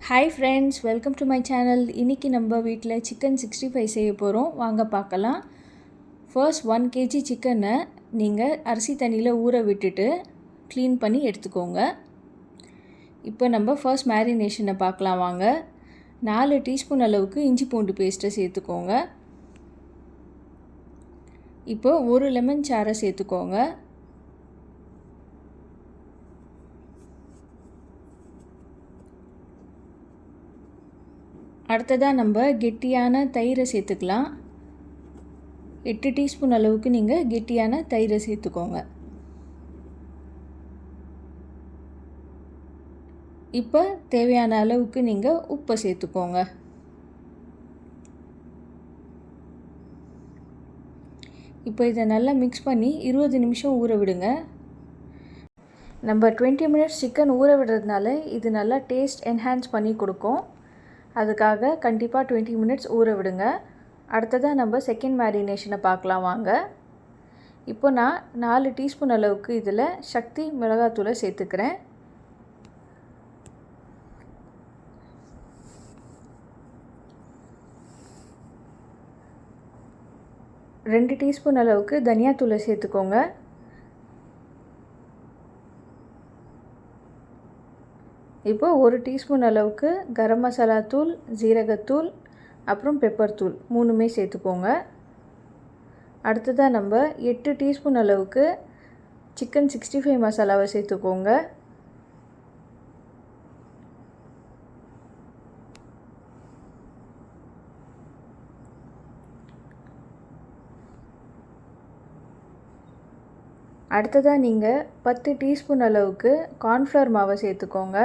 Hi friends, welcome to my channel. இன்றைக்கி நம்ம வீட்டில் சிக்கன் 65 செய்ய போகிறோம். வாங்க பார்க்கலாம். ஃபர்ஸ்ட் 1 kg சிக்கனை நீங்கள் அரிசி தண்ணியில் ஊற விட்டுட்டு க்ளீன் பண்ணி எடுத்துக்கோங்க. இப்போ நம்ம ஃபர்ஸ்ட் மேரினேஷனை பார்க்கலாம் வாங்க. 4 டீஸ்பூன் அளவுக்கு இஞ்சி பூண்டு பேஸ்ட்டை சேர்த்துக்கோங்க. இப்போ ஒரு லெமன் சாறை சேர்த்துக்கோங்க. அடுத்ததாக நம்ம கெட்டியான தயிரை சேர்த்துக்கலாம். 8 டீஸ்பூன் அளவுக்கு நீங்கள் கெட்டியான தயிரை சேர்த்துக்கோங்க. இப்போ தேவையான அளவுக்கு நீங்கள் உப்பை சேர்த்துக்கோங்க. இப்போ இதை நல்லா மிக்ஸ் பண்ணி 20 நிமிஷம் ஊற விடுங்க. நம்ம 20 மினிட்ஸ் சிக்கன் ஊற விடுறதுனால இது நல்லா டேஸ்ட் என்ஹான்ஸ் பண்ணி கொடுக்கும். அதுக்காக கண்டிப்பாக 20 மினிட்ஸ் ஊற விடுங்க. அடுத்ததாக நம்ம செகண்ட் மேரினேஷனை பார்க்கலாம் வாங்க. இப்போ நான் 4 டீஸ்பூன் அளவுக்கு இதில் சக்தி மிளகாத்தூளை சேர்த்துக்கிறேன். ரெண்டு டீஸ்பூன் அளவுக்கு தனியாத்தூளை சேர்த்துக்கோங்க. இப்போ 1 டீஸ்பூன் அளவுக்கு கரம் மசாலா தூள், ஜீரகத்தூள், அப்புறம் பெப்பர் தூள் 3மே சேர்த்துக்கோங்க. அடுத்ததாக நம்ம 8 டீஸ்பூன் அளவுக்கு சிக்கன் 65 மசாலாவை சேர்த்துக்கோங்க. அடுத்ததாக நீங்கள் 10 டீஸ்பூன் அளவுக்கு கார்ன்ஃப்ளவர் மாவை சேர்த்துக்கோங்க.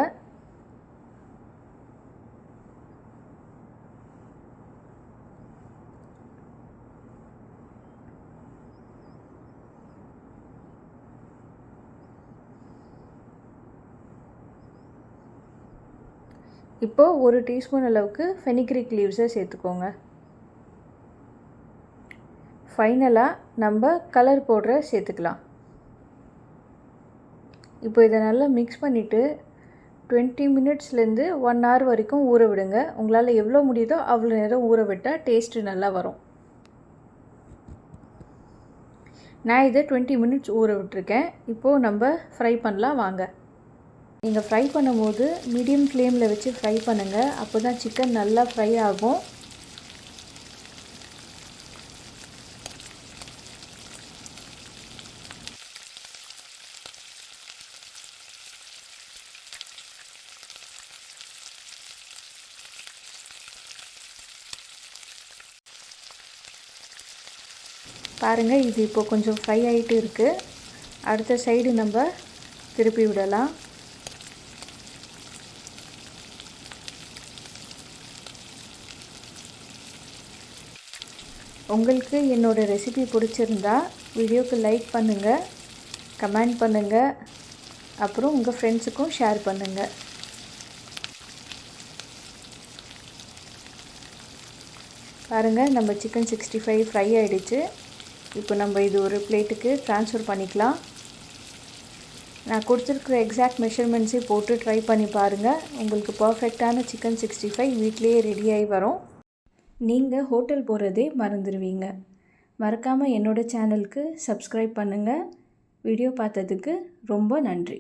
இப்போது 1 டீஸ்பூன் அளவுக்கு ஃபெனிக்ரிக் லீவ்ஸை சேர்த்துக்கோங்க. ஃபைனலாக நம்ம கலர் பவுடரை சேர்த்துக்கலாம். இப்போ இதை நல்லா மிக்ஸ் பண்ணிவிட்டு 20 மினிட்ஸ்லேருந்து 1 hour வரைக்கும் ஊற விடுங்க. உங்களால் எவ்வளோ முடியுதோ அவ்வளோ நேரம் ஊற விட்டால் டேஸ்ட்டு நல்லா வரும். நான் இதை 20 மினிட்ஸ் ஊற விட்டுருக்கேன். இப்போது நம்ம ஃப்ரை பண்ணலாம் வாங்க. நீங்கள் ஃப்ரை பண்ணும்போது மீடியம் ஃப்ளேமில் வச்சு ஃப்ரை பண்ணுங்கள். அப்போ தான் சிக்கன் நல்லா ஃப்ரை ஆகும். பாருங்கள், இது இப்போ கொஞ்சம் ஃப்ரை ஆகிட்டு இருக்குது. அடுத்த சைடு நம்ம திருப்பி விடலாம். உங்களுக்கு என்னோடய ரெசிபி பிடிச்சிருந்தா வீடியோக்கு லைக் பண்ணுங்கள், கமெண்ட் பண்ணுங்கள், அப்புறம் உங்கள் ஃப்ரெண்ட்ஸுக்கும் ஷேர் பண்ணுங்கள். பாருங்கள், நம்ம சிக்கன் 65 ஃப்ரை ஆகிடுச்சு. இப்போ நம்ம இது ஒரு பிளேட்டுக்கு ட்ரான்ஸ்ஃபர் பண்ணிக்கலாம். நான் கொடுத்துருக்குற எக்ஸாக்ட் மெஷர்மெண்ட்ஸே போட்டு ட்ரை பண்ணி பாருங்கள். உங்களுக்கு பர்ஃபெக்டான சிக்கன் 65 வீட்டிலேயே ரெடியாகி வரும். நீங்கள் ஹோட்டல் போகிறதே மறந்துடுவீங்க. மறக்காமல் என்னோடய சேனலுக்கு சப்ஸ்கிரைப் பண்ணுங்கள். வீடியோ பார்த்ததுக்கு ரொம்ப நன்றி.